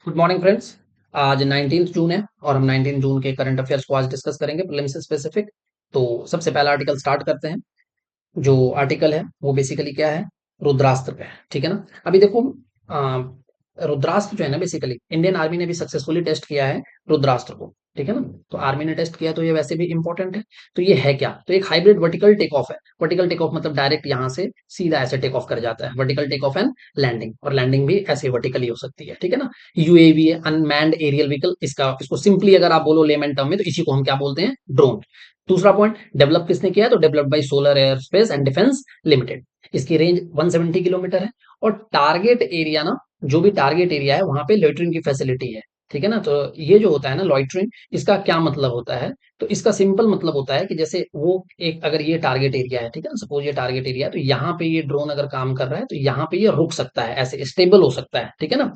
Good morning friends. आज 19 जून है और हम 19 जून के करंट अफेयर्स को आज डिस्कस करेंगे प्रीलिम्स से स्पेसिफिक। तो सबसे पहला आर्टिकल स्टार्ट करते हैं। जो आर्टिकल है वो बेसिकली क्या है, रुद्रास्त्र पे है। ठीक है ना। अभी देखो, रुद्रास्त्र जो है ना, बेसिकली इंडियन आर्मी ने भी सक्सेसफुली टेस्ट किया है रुद्रास्त्र को। ठीक है ना। तो आर्मी ने टेस्ट किया तो ये वैसे भी इंपॉर्टेंट है। तो ये है क्या, तो एक हाइब्रिड वर्टिकल टेक ऑफ है। वर्टिकल टेक ऑफ मतलब डायरेक्ट यहाँ से सीधा ऐसे टेक ऑफ कर जाता है, vertical take off and landing. और लैंडिंग भी ऐसे वर्टिकली हो सकती है। ठीक है ना। यूएवी है, अनमैन्ड एरियल व्हीकल। इसको सिंपली अगर आप बोलो लेमन टर्म में, तो इसी को हम क्या बोलते हैं, ड्रोन। दूसरा पॉइंट, डेवलप किसने किया है, तो developed by solar air space and defence limited. इसकी रेंज 170 किलोमीटर है। और टारगेट एरिया ना, जो भी टारगेट एरिया है वहां पे लॉइटरिंग की फैसिलिटी है। ठीक है ना। तो ये जो होता है ना लॉइटरिंग, इसका क्या मतलब होता है, तो इसका सिंपल मतलब होता है कि जैसे वो एक, अगर ये टारगेट एरिया है, ठीक है ना, सपोज ये टारगेट एरिया है, तो यहाँ पे ये ड्रोन अगर काम कर रहा है तो यहाँ पे ये रुक सकता है, ऐसे स्टेबल हो सकता है। ठीक है ना।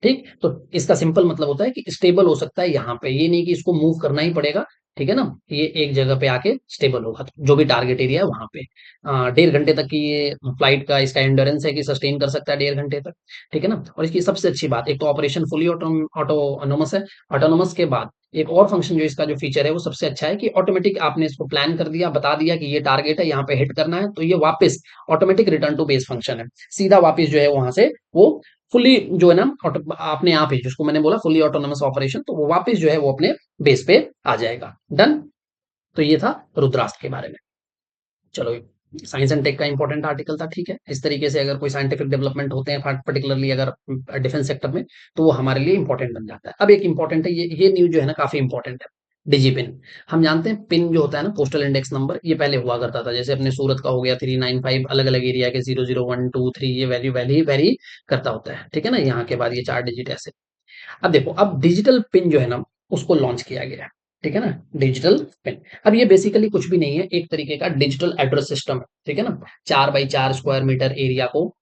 ठीक, तो इसका सिंपल मतलब होता है कि स्टेबल हो सकता है यहाँ पे, ये नहीं कि इसको मूव करना ही पड़ेगा। ठीक है ना। ये एक जगह पे आके स्टेबल होगा, तो जो भी टारगेट एरिया है वहां पे 1.5 घंटे तक की ये फ्लाइट का इसका एंड्योरेंस है कि सस्टेन कर सकता है 1.5 घंटे तक। ठीक है ना। और इसकी सबसे अच्छी बात, एक तो ऑपरेशन फुली ऑटोनोमस है। ऑटोनोमस के बाद एक और फंक्शन जो इसका जो फीचर है वो सबसे अच्छा है कि ऑटोमेटिक, आपने इसको प्लान कर दिया, बता दिया कि ये टारगेट है, यहाँ पे हिट करना है, तो ये वापस automatic return to base function है। सीधा वापस जो है वहां से वो फुली जो है ना अपने आप ही, जिसको मैंने बोला फुली ऑटोनोमस ऑपरेशन, तो वो वापस जो है वो अपने बेस पे आ जाएगा। डन। तो ये था रुद्रास्त्र के बारे में। चलो, साइंस एंड टेक का इंपॉर्टेंट आर्टिकल था। ठीक है, इस तरीके से अगर कोई साइंटिफिक डेवलपमेंट होते हैं पर्टिकुलरली अगर डिफेंस सेक्टर में, तो वो हमारे लिए इंपॉर्टेंट बन जाता है। अब एक इंपॉर्टेंट है, ये न्यूज जो है ना काफी इंपॉर्टेंट है। डिजी पिन। हम जानते हैं पिन जो होता है ना, पोस्टल इंडेक्स नंबर, ये पहले हुआ करता था। जैसे अपने सूरत का हो गया 395, अलग अलग एरिया के 00123, ये वैल्यू वैल्यू वेरी करता होता है। ठीक है ना। यहाँ के बाद ये 4 डिजिट ऐसे। अब देखो, अब डिजिटल पिन जो है ना, उसको लॉन्च किया गया है। ठीक है ना। Digital pin. अब ये बेसिकली कुछ भी नहीं है, एक तरीके का डिजिटल एड्रेस सिस्टम है। ठीक है ना। 4 बाई 4 स्क्वायर मीटर एरिया को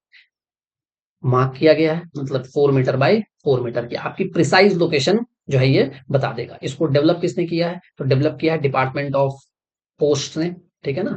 मार्क किया गया है, मतलब 4 मीटर बाई 4 मीटर की आपकी प्रिसाइज लोकेशन जो है ये बता देगा। इसको डेवलप किसने किया है, तो डेवलप किया है डिपार्टमेंट ऑफ पोस्ट ने। ठीक है ना।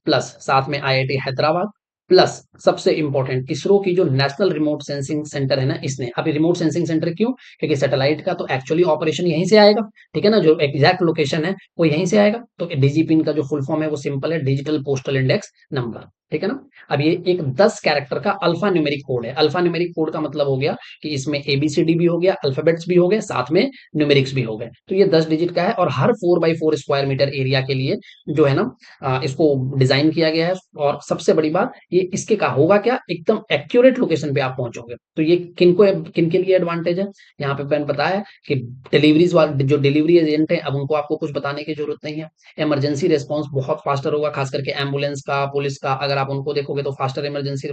प्लस साथ में आईआईटी हैदराबाद, प्लस सबसे इंपॉर्टेंट इसरो की जो नेशनल रिमोट सेंसिंग सेंटर है ना, इसने। अभी रिमोट सेंसिंग सेंटर क्यों, क्योंकि सैटेलाइट का तो एक्चुअली ऑपरेशन यहीं से आएगा। ठीक है ना। जो एग्जैक्ट लोकेशन है वो यहीं से आएगा। तो डीजीपीन का जो फुल फॉर्म है वो सिंपल है, डिजिटल पोस्टल इंडेक्स नंबर। ठीक है ना। अब ये एक 10 कैरेक्टर का अल्फा न्यूमेरिक कोड है। अल्फा न्यूमेरिक कोड का मतलब हो गया कि इसमें एबीसीडी भी हो गया, अल्फाबेट्स भी हो गए, साथ में न्यूमेरिक्स भी हो गए। तो ये 10 डिजिट का है और हर 4 बाई 4 स्क्वायर मीटर एरिया के लिए जो है ना इसको डिजाइन किया गया है। और सबसे बड़ी बात, ये इसके का होगा क्या, एकदम एक्यूरेट लोकेशन पे आप पहुंचोगे। तो ये किन के लिए एडवांटेज है, यहाँ पे मैंने बताया कि डिलीवरीज वाले जो डिलीवरी एजेंट है, अब उनको आपको कुछ बताने की जरूरत नहीं है। इमरजेंसी रिस्पांस बहुत फास्टर होगा, खास करके एम्बुलेंस का, पुलिस का, अगर आप उनको देखोगे तो फास्टर इमरजेंसी।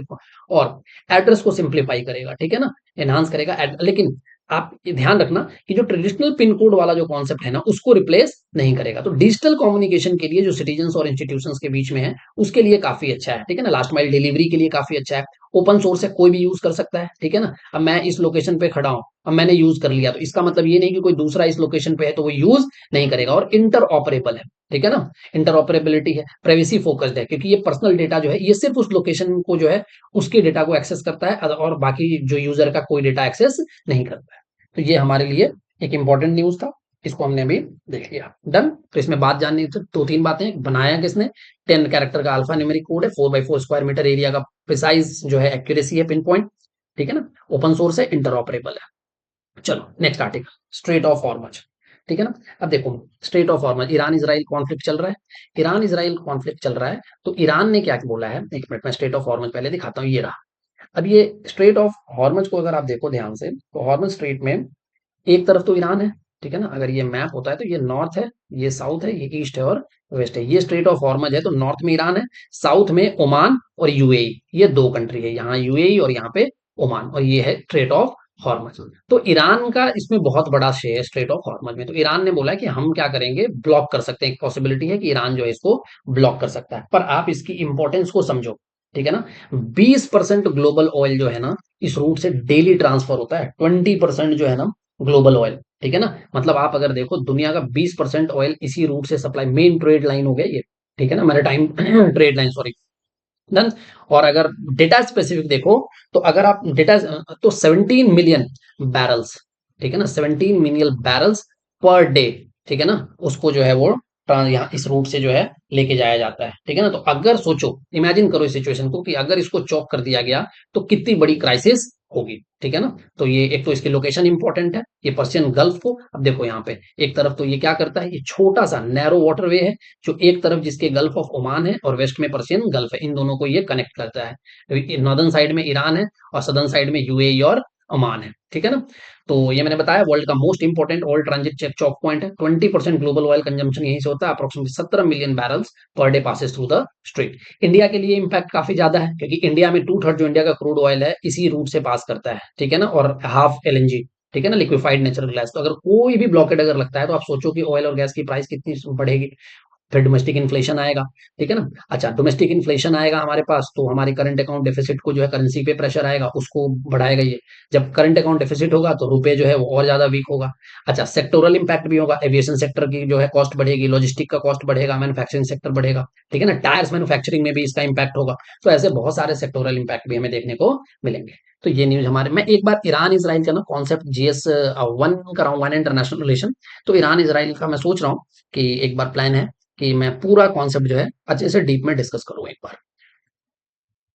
और एड्रेस को सिंप्लीफाई करेगा। ठीक है ना। एनहांस करेगा। लेकिन आप ये ध्यान रखना कि जो ट्रेडिशनल पिन कोड वाला जो कॉन्सेप्ट है ना, उसको रिप्लेस नहीं करेगा। तो डिजिटल कम्युनिकेशन के लिए जो सिटीजन्स और इंस्टीट्यूशंस के बीच में है, उसके लिए काफी अच्छा है। ठीक है ना। लास्ट माइल डिलीवरी के लिए काफी अच्छा है। ओपन सोर्स है, कोई भी यूज कर सकता है। ठीक है ना। अब मैं इस लोकेशन पे खड़ा हूं, अब मैंने यूज कर लिया, तो इसका मतलब ये नहीं कि कोई दूसरा इस लोकेशन पे है तो वो यूज नहीं करेगा। और इंटर ऑपरेबल है। ठीक है ना। इंटर ऑपरेबिलिटी है, प्राइवेसी फोकस्ड है, क्योंकि ये पर्सनल डेटा जो है ये सिर्फ उस लोकेशन को जो है उसके डेटा को एक्सेस करता है, और बाकी जो यूजर का कोई डेटा एक्सेस नहीं करता है। तो ये हमारे लिए एक इंपॉर्टेंट न्यूज था, इसको हमने अभी देख लिया। डन। तो इसमें बात जाननी थी, 2-3 बातें। बनाया किसने, 10 कैरेक्टर का अल्फा न्यूमेरिक कोड है, 4 बाई 4 स्क्वायर मीटर एरिया का प्रिसाइज जो है एक्यूरेसी है, पिन पॉइंट। ठीक है ना। ओपन सोर्स है, इंटरऑपरेबल है। चलो next article, strait of Hormuz. ठीक है ना। अब देखो, strait of Hormuz, Iran Israel conflict चल रहा है। ईरान इजराइल कॉन्फ्लिक्ट चल रहा है, तो ईरान ने क्या बोला है, एक मिनट में स्ट्रेट ऑफ हॉर्मज पहले दिखाता हूँ, ये रहा। अब ये स्ट्रेट ऑफ हॉर्मज को अगर आप देखो ध्यान से, तो हॉर्मज स्ट्रेट में एक तरफ तो ईरान है। ठीक है ना। अगर ये मैप होता है तो ये नॉर्थ है, ये साउथ है, ये ईस्ट है और वेस्ट है। ये स्ट्रेट ऑफ हॉर्मज है, तो नॉर्थ में ईरान है, साउथ में ओमान और यूएई, ये 2 कंट्री है, यहाँ यूएई और यहाँ पे ओमान, और ये है स्ट्रेट ऑफ हॉर्मज। तो ईरान का इसमें बहुत बड़ा शेयर है स्ट्रेट ऑफ हॉर्मज में। तो ईरान ने बोला कि हम क्या करेंगे, ब्लॉक कर सकते हैं, एक पॉसिबिलिटी है कि ईरान जो है इसको ब्लॉक कर सकता है। पर आप इसकी इंपॉर्टेंस को समझो। ठीक है ना। 20% ग्लोबल ऑयल जो है ना, इस रूट से डेली ट्रांसफर होता है। 20% जो है ना ग्लोबल ऑयल। ठीक है ना। मतलब आप अगर देखो, दुनिया का 20% ऑयल इसी रूट से सप्लाई, मेन ट्रेड लाइन हो गया ये। ठीक है ना। Maritime trade line, sorry, done. और अगर डेटा स्पेसिफिक देखो, तो अगर आप डेटा, तो 17 मिलियन बैरल्स, ठीक है ना, 17 मिलियन बैरल्स पर डे, ठीक है ना, उसको जो है वो यहाँ इस रूट से जो है लेके जाया जाता है, ठीक है ना। तो अगर सोचो, इमेजिन करो इस सिचुएशन को कि अगर इसको चौक कर दिया गया तो कितनी बड़ी क्राइसिस होगी, ठीक है ना। तो ये एक तो इसकी लोकेशन इंपॉर्टेंट है, ये पर्शियन गल्फ को, अब देखो यहाँ पे एक तरफ तो ये क्या करता है, ये छोटा सा नैरो वाटरवे है, जो एक तरफ जिसके गल्फ ऑफ ओमान है और वेस्ट में पर्शियन गल्फ है, इन दोनों को ये कनेक्ट करता है। नॉर्दर्न साइड में ईरान है और सदर्न साइड में यूएई और ओमान है, ठीक है ना। तो ये मैंने बताया वर्ल्ड का most important oil transit check choke point है। 20% ग्लोबल ऑयल कंजम्पशन यहीं से होता है, approximately 17 million barrels per day passes through the strait. India के लिए इंपैक्ट काफी ज्यादा है, क्योंकि इंडिया में 2/3 जो इंडिया का क्रूड ऑयल है इसी रूट से पास करता है, ठीक है ना, और हाफ एलएनजी, ठीक है ना, लिक्विफाइड नेचुरल गैस। तो अगर कोई भी ब्लॉकेड अगर लगता है तो आप सोचो कि ऑयल और गैस की प्राइस कितनी बढ़ेगी। फिर डोमेस्टिक इन्फ्लेशन आएगा, ठीक है ना। अच्छा, डोमेस्टिक इन्फ्लेशन आएगा हमारे पास, तो हमारे करंट अकाउंट डेफिसिट को जो है करेंसी पे प्रेशर आएगा, उसको बढ़ाएगा ये। जब करंट अकाउंट डेफिसिट होगा तो रुपए जो है वो और ज्यादा वीक होगा। अच्छा, सेक्टोरल इंपैक्ट भी होगा, एविएशन सेक्टर की जो है कॉस्ट बढ़ेगी, लॉजिस्टिक का कॉस्ट बढ़ेगा, मैन्युफैक्चरिंग सेक्टर बढ़ेगा, ठीक है ना, टायर्स मैन्युफैक्चरिंग में भी इसका इंपैक्ट होगा। तो ऐसे बहुत सारे सेक्टोरल इंपैक्ट भी हमें देखने को मिलेंगे। तो ये न्यूज हमारे, मैं एक बार ईरान इसराइल का ना कॉन्सेप्ट GS 1 कराऊंगा ना, इंटरनेशनल रिलेशन। तो ईरान इसराइल का मैं सोच रहा हूँ कि एक बार प्लान है कि मैं पूरा कॉन्सेप्ट जो है अच्छे से डीप में डिस्कस करूँ एक बार।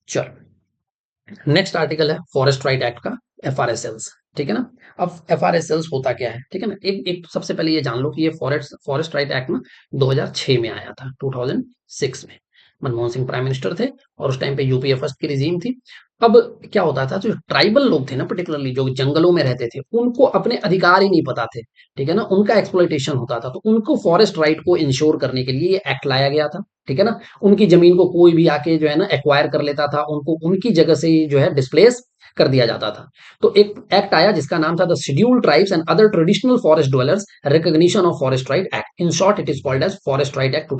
चलो, नेक्स्ट आर्टिकल है फॉरेस्ट राइट एक्ट का, FRSLs, ठीक है ना। अब FRSLs होता क्या है, ठीक है ना, एक एक सबसे पहले ये जान लो कि ये फॉरेस्ट फॉरेस्ट राइट एक्ट ना 2006 में आया था, 2006 में। मनमोहन सिंह प्राइम मिनिस्टर थे और उस टाइम पे यूपीए फर्स्ट की रिजीम थी। अब क्या होता था, जो ट्राइबल लोग थे ना, पर्टिकुलरली जो जंगलों में रहते थे, उनको अपने अधिकार ही नहीं पता थे, ठीक है ना, उनका एक्सप्लॉइटेशन होता था। तो उनको फॉरेस्ट राइट को इंश्योर करने के लिए ये एक्ट लाया गया था, ठीक है ना। उनकी जमीन को कोई भी आके जो है ना एक्वायर कर लेता था, उनको उनकी जगह से ही जो है डिस्प्लेस कर दिया जाता था। तो एक एक्ट आया जिसका नाम था the scheduled tribes and other traditional forest dwellers recognition of forest right act, in short it is called as forest right act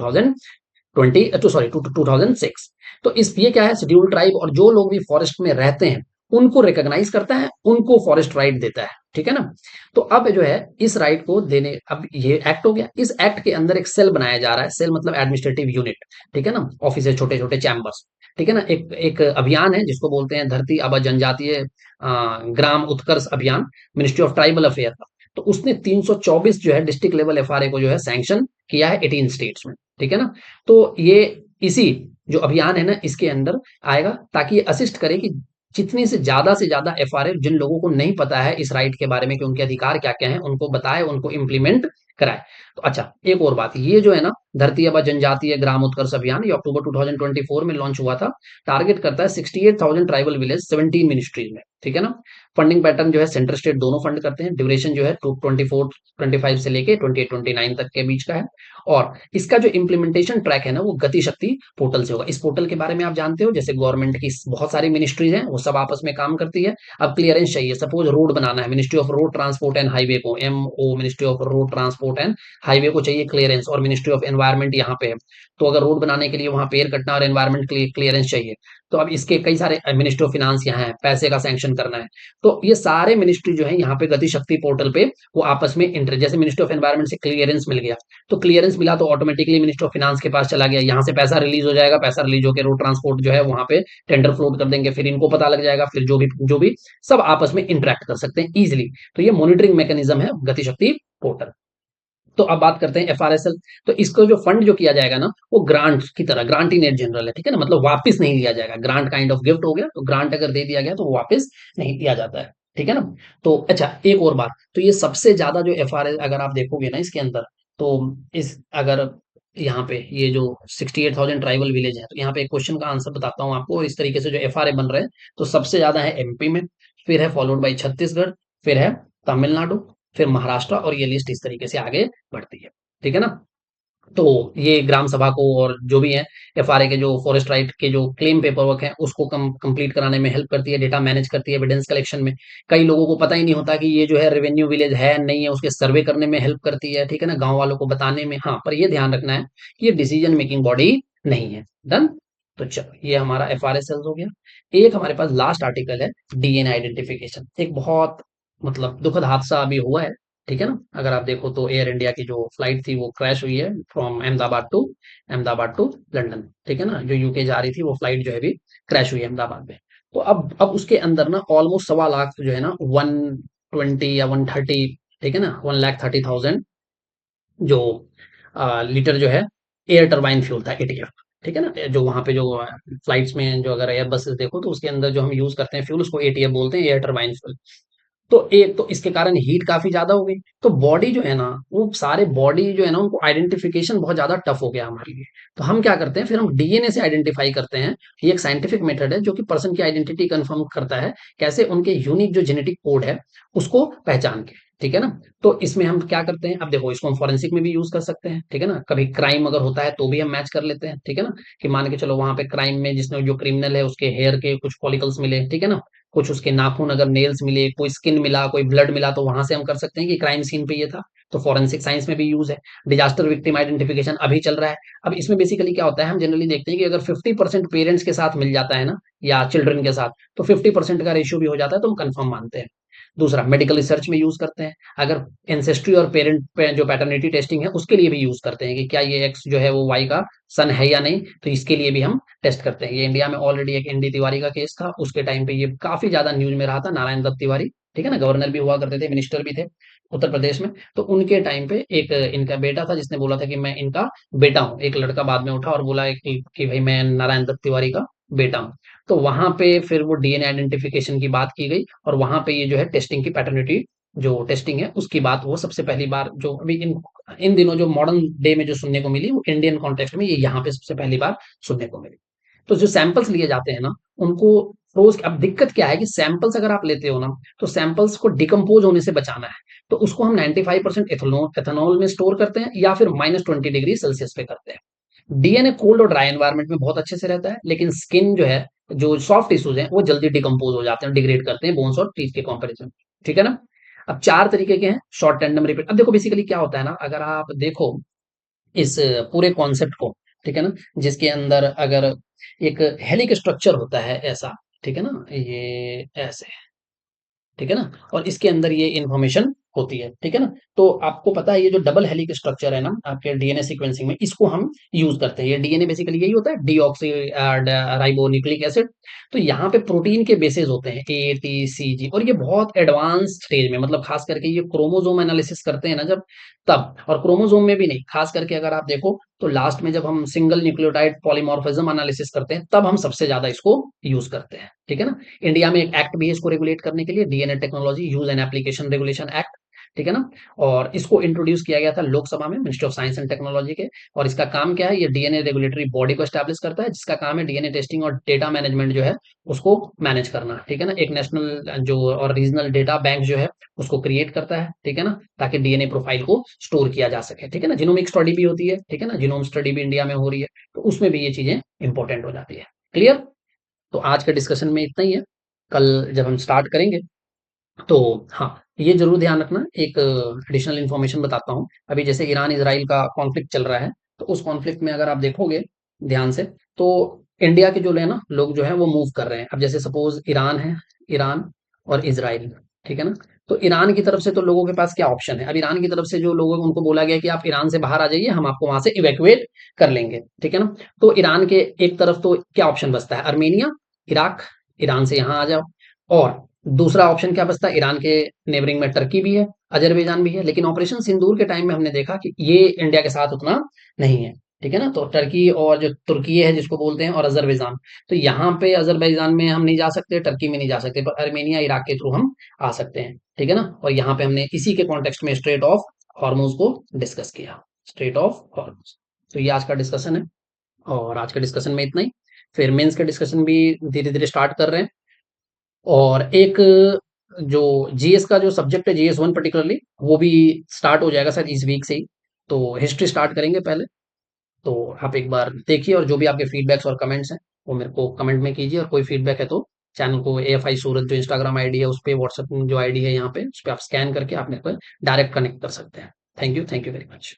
2020, तो सॉरी 2006। तो इस ये क्या है, शेड्यूल्ड ट्राइब और जो लोग भी फॉरेस्ट में रहते हैं उनको रिकॉग्नाइज करता है, उनको फॉरेस्ट राइट देता है, ठीक है ना। तो अब जो है इस राइट को देने, अब ये एक्ट हो गया, इस एक्ट के अंदर एक सेल बनाया जा रहा है, सेल मतलब एडमिनिस्ट्रेटिव यूनिट, ठीक है ना, ऑफिस है, छोटे छोटे चैम्बर्स, ठीक है ना। एक एक अभियान है जिसको बोलते हैं धरती आबा जनजातीय ग्राम उत्कर्ष अभियान, मिनिस्ट्री ऑफ ट्राइबल अफेयर का। तो उसने 324 जो है डिस्ट्रिक्ट लेवल FRA को जो है सैंक्शन किया है 18 स्टेट्स में, ठीक है ना। तो ये इसी जो अभियान है ना इसके अंदर आएगा, ताकि ये असिस्ट करे कि जितने से ज्यादा FRA जिन लोगों को नहीं पता है इस राइट के बारे में कि उनके अधिकार क्या क्या हैं, उनको बताए, उनको इम्प्लीमेंट कराए। तो अच्छा, एक और बात, ये जो है ना धरती आबा जनजातीय ग्राम उत्कर्ष अभियान, ये अक्टूबर 2024 में लॉन्च हुआ था। टारगेट करता है 68,000 ट्राइबल विलेज 17 मिनिस्ट्रीज में, ठीक है ना। फंडिंग पैटर्न जो है सेंटर स्टेट दोनों फंड करते हैं। ड्यूरेशन जो है 24-25 से लेके 28-29 तक के बीच का है। और इसका जो इम्प्लीमेंटेशन ट्रैक है ना वो गति शक्ति पोर्टल से होगा। इस पोर्टल के बारे में आप जानते हो, जैसे गवर्नमेंट की बहुत सारी मिनिस्ट्रीज हैं, वो सब आपस में काम करती है। अब क्लियरेंस चाहिए, सपोज रोड बनाना है, ministry of road transport and highway को, MO ministry of road transport and highway को चाहिए क्लियरेंस, और मिनिस्ट्री ऑफ एनवायरमेंट यहाँ पे है। तो अगर रोड बनाने के लिए वहां पेड़ कटना और एनवायरमेंट क्लियरेंस चाहिए, तो अब इसके कई सारे, मिनिस्ट्री ऑफ फिनांस यहाँ है, पैसे का सैंक्शन करना है। तो ये सारे मिनिस्ट्री जो है यहाँ पे गति शक्ति पोर्टल पे वो आपस में इंटर, जैसे मिनिस्ट्री ऑफ एनवायरमेंट से क्लियरेंस मिल गया, तो क्लियरेंस मिला तो ऑटोमेटिकली मिनिस्ट्री ऑफ फिनांस के पास चला गया, यहाँ से पैसा रिलीज हो जाएगा, पैसा रिलीज होकर रोड ट्रांसपोर्ट जो है वहां पे टेंडर फ्लोट कर देंगे, फिर इनको पता लग जाएगा, फिर जो भी सब आपस में इंटरेक्ट कर सकते हैं इजिली। तो ये मॉनिटरिंग मैकेनिज्म है गति शक्ति पोर्टल। तो अब बात करते हैं FRSL। तो इसको जो फंड जो किया जाएगा ना वो ग्रांट की तरह, ग्रांट इन एड जनरल है, ठीक है ना, मतलब वापस नहीं लिया जाएगा, ग्रांट काइंड ऑफ गिफ्ट हो गया, तो ग्रांट अगर दे दिया गया तो वो वापस नहीं दिया जाता है, ठीक है ना। तो अच्छा, एक और बात, तो ये सबसे ज्यादा जो FRS अगर आप देखोगे ना इसके अंदर, तो इस अगर यहाँ पे ये जो 68,000 ट्राइबल विलेज है, तो यहाँ पे एक क्वेश्चन का आंसर बताता हूँ आपको। इस तरीके से जो FRA बन रहे हैं, तो सबसे ज्यादा है MP में, फिर है फॉलोड बाई छत्तीसगढ़, फिर है तमिलनाडु, फिर महाराष्ट्र, और ये लिस्ट इस तरीके से आगे बढ़ती है, ठीक है ना। तो ये ग्राम सभा को और जो भी है FRA के जो फॉरेस्ट राइट के जो क्लेम पेपर वर्क है उसको कंप्लीट कराने में हेल्प करती है, डेटा मैनेज करती है, एविडेंस कलेक्शन में। कई लोगों को पता ही नहीं होता कि ये जो है रेवेन्यू विलेज है नहीं है, उसके सर्वे करने में हेल्प करती है, ठीक है ना, गांव वालों को बताने में। हाँ, पर ये ध्यान रखना है कि ये डिसीजन मेकिंग बॉडी नहीं है। डन। तो चलो, ये हमारा FRSL हो गया। एक हमारे पास लास्ट आर्टिकल है DNA आइडेंटिफिकेशन। एक बहुत मतलब दुखद हादसा अभी हुआ है ठीक है ना। अगर आप देखो तो एयर इंडिया की जो फ्लाइट थी वो क्रैश हुई है फ्रॉम अहमदाबाद टू लंदन, ठीक है ना। जो यूके जा रही थी वो फ्लाइट जो है भी क्रैश हुई है अहमदाबाद में। तो अब उसके अंदर ना ऑलमोस्ट 1.25 लाख जो है ना 120 या 130, ठीक है ना, 1,30,000 जो लीटर जो है एयर टरबाइन फ्यूल था, एटीएफ, ठीक है ना। जो वहां पे जो फ्लाइट्स में जो अगर एयर बसेस देखो तो उसके अंदर जो हम यूज करते हैं फ्यूल उसको एटीएफ बोलते हैं, एयर टरबाइन फ्यूल। तो एक तो इसके कारण हीट काफी ज्यादा हो गई। तो बॉडी जो है ना, वो सारे बॉडी जो है ना उनको आइडेंटिफिकेशन बहुत ज्यादा टफ हो गया हमारे लिए। तो हम क्या करते हैं, फिर हम डीएनए से आइडेंटिफाई करते हैं। ये एक साइंटिफिक मेथड है जो कि पर्सन की आइडेंटिटी कंफर्म करता है, कैसे उनके यूनिक जो जेनेटिक कोड है उसको पहचान के, ठीक है ना। तो इसमें हम क्या करते हैं, अब देखो इसको हम फॉरेंसिक में भी यूज कर सकते हैं, ठीक है ना। कभी क्राइम अगर होता है तो भी हम मैच कर लेते हैं, ठीक है ना। कि मान के चलो वहां पे क्राइम में जिसने जो क्रिमिनल है उसके हेयर के कुछ फॉलिकल्स मिले, ठीक है ना, कुछ उसके नाखून अगर नेल्स मिले, कोई स्किन मिला, कोई ब्लड मिला, तो वहां से हम कर सकते हैं कि क्राइम सीन पे ये था। तो फॉरेंसिक साइंस में भी यूज है। डिजास्टर विक्टिम आइडेंटिफिकेशन अभी चल रहा है। अब इसमें बेसिकली क्या होता है, हम जनरली देखते हैं कि अगर 50% पेरेंट्स के साथ मिल जाता है ना, या चिल्ड्रन के साथ, तो 50% का रेशियो भी हो जाता है, तो हम कंफर्म मानते हैं। दूसरा मेडिकल रिसर्च में यूज करते हैं। अगर एंसेस्ट्री और पेरेंट पे जो पैटर्निटी टेस्टिंग है उसके लिए भी यूज करते हैं कि क्या ये एक्स जो है वो वाई का सन है या नहीं, तो इसके लिए भी हम टेस्ट करते हैं। ये इंडिया में ऑलरेडी एक एनडी तिवारी का केस था, उसके टाइम पे ये काफी ज्यादा न्यूज में रहा था, नारायण दत्त तिवारी, ठीक है ना, गवर्नर भी हुआ करते थे, मिनिस्टर भी थे उत्तर प्रदेश में। तो उनके टाइम पे एक इनका बेटा था जिसने बोला था कि मैं इनका बेटा हूँ। एक लड़का बाद में उठा और बोला कि भाई मैं नारायण दत्त तिवारी का बेटा हूँ। तो वहां पे फिर वो डीएनए आइडेंटिफिकेशन की बात की गई, और वहां पे ये जो है टेस्टिंग की पैटर्निटी जो टेस्टिंग है उसकी बात वो सबसे पहली बार जो अभी इन इन दिनों जो मॉडर्न डे में जो सुनने को मिली वो इंडियन कॉन्टेक्स्ट में ये यहाँ पे सबसे पहली बार सुनने को मिली। तो जो सैंपल्स लिए जाते हैं ना उनको रोज, अब दिक्कत क्या है कि सैंपल्स अगर आप लेते हो ना तो सैंपल्स को डिकम्पोज होने से बचाना है। तो उसको हम 95% एथेनॉल में स्टोर करते हैं या फिर -20 डिग्री सेल्सियस पे करते हैं। डीएनए कोल्ड और ड्राई एनवायरनमेंट में बहुत अच्छे से रहता है, लेकिन स्किन जो है, जो सॉफ्ट टिश्यूज हैं वो जल्दी डिकम्पोज हो जाते हैं, डिग्रेड करते हैं बोन्स और टीथ के कंपैरिजन, ठीक है ना। अब 4 तरीके के हैं शॉर्ट टेंडम रिपीट। अब देखो बेसिकली क्या होता है ना, अगर आप देखो इस पूरे कॉन्सेप्ट को, ठीक है ना, जिसके अंदर अगर एक हेलिक स्ट्रक्चर होता है ऐसा, ठीक है ना, ये ऐसे, ठीक है ना, और इसके अंदर ये इन्फॉर्मेशन होती है, ठीक है ना। तो आपको पता है ये जो डबल हेलिक स्ट्रक्चर है ना आपके डीएनए सीक्वेंसिंग में, इसको हम यूज करते हैं। ये डीएनए बेसिकली यही होता है, डीऑक्सी राइबो न्यूक्लिक एसिड। तो यहाँ पे प्रोटीन के बेसेस होते हैं ए टी सी जी, और ये बहुत एडवांस स्टेज में, मतलब खास करके ये क्रोमोजोम एनालिसिस करते हैं ना जब, तब, और क्रोमोजोम में भी नहीं, खास करके अगर आप देखो तो लास्ट में जब हम सिंगल न्यूक्लियोटाइड पॉलीमॉर्फिज्म एनालिसिस करते हैं तब हम सबसे ज्यादा इसको यूज करते हैं, ठीक है ना। इंडिया में एक एक्ट भी है इसको रेगुलेट करने के लिए, DNA technology use and application regulation act, ठीक है ना। और इसको इंट्रोड्यूस किया गया था लोकसभा में ministry of science and technology के। और इसका काम क्या है, ये डीएनए रेगुलेटरी बॉडी को एस्टैब्लिश करता है जिसका काम है डीएनए टेस्टिंग और डेटा मैनेजमेंट जो है उसको मैनेज करना, ठीक है ना। एक नेशनल जो और रीजनल डेटा बैंक जो है उसको क्रिएट करता है, ठीक है ना, ताकि डीएनए प्रोफाइल को स्टोर किया जा सके, ठीक है ना। जीनोमिक स्टडी भी होती है, ठीक है ना, जीनोम स्टडी भी इंडिया में हो रही है, तो उसमें भी ये चीजें इंपॉर्टेंट हो जाती है। क्लियर। तो आज के डिस्कशन में इतना ही है। कल जब हम स्टार्ट करेंगे तो हाँ, ये जरूर ध्यान रखना, एक एडिशनल इन्फॉर्मेशन बताता हूँ। अभी जैसे ईरान इसराइल का कॉन्फ्लिक्ट चल रहा है, तो उस कॉन्फ्लिक्ट में अगर आप देखोगे ध्यान से, तो इंडिया के जो है ना लोग जो है वो मूव कर रहे हैं। अब जैसे सपोज ईरान है, ईरान और इसराइल, ठीक है ना। तो ईरान की तरफ से तो लोगों के पास क्या ऑप्शन है, अब ईरान की तरफ से जो लोगों उनको बोला गया कि आप ईरान से बाहर आ जाइए, हम आपको वहां से इवैक्यूएट कर लेंगे, ठीक है ना। तो ईरान के एक तरफ तो क्या ऑप्शन बचता है, अर्मेनिया, इराक, ईरान से यहाँ आ जाओ। और दूसरा ऑप्शन क्या बचता है, ईरान के नेबरिंग में टर्की भी है, अजरबैजान भी है। लेकिन ऑपरेशन सिंदूर के टाइम में हमने देखा कि ये इंडिया के साथ उतना नहीं है, ठीक है ना। तो टर्की और जो तुर्की है जिसको बोलते हैं, और अजरबैजान, तो यहाँ पे अजरबैजान में हम नहीं जा सकते, टर्की में नहीं जा सकते, पर अर्मेनिया इराक के थ्रू हम आ सकते हैं, ठीक है ना। और यहाँ पे हमने इसी के कॉन्टेक्स्ट में स्ट्रेट ऑफ हॉर्मुज को डिस्कस किया, स्ट्रेट ऑफ हॉर्मुज। तो ये आज का डिस्कशन है, और आज के डिस्कशन में इतना ही। फिर मेंस के डिस्कशन भी धीरे धीरे स्टार्ट कर रहे हैं। और एक जो जीएस का जो सब्जेक्ट है, जीएस 1 पर्टिकुलरली, वो भी स्टार्ट हो जाएगा शायद इस वीक से ही। तो हिस्ट्री स्टार्ट करेंगे पहले। तो आप एक बार देखिए, और जो भी आपके फीडबैक्स और कमेंट्स हैं वो मेरे को कमेंट में कीजिए। और कोई फीडबैक है तो चैनल को AFI सूरज जो इंस्टाग्राम आईडी है उस पर, व्हाट्सएप जो आईडी है यहाँ पे उस पर आप स्कैन करके आप मेरे को डायरेक्ट कनेक्ट कर सकते हैं। Thank you very much.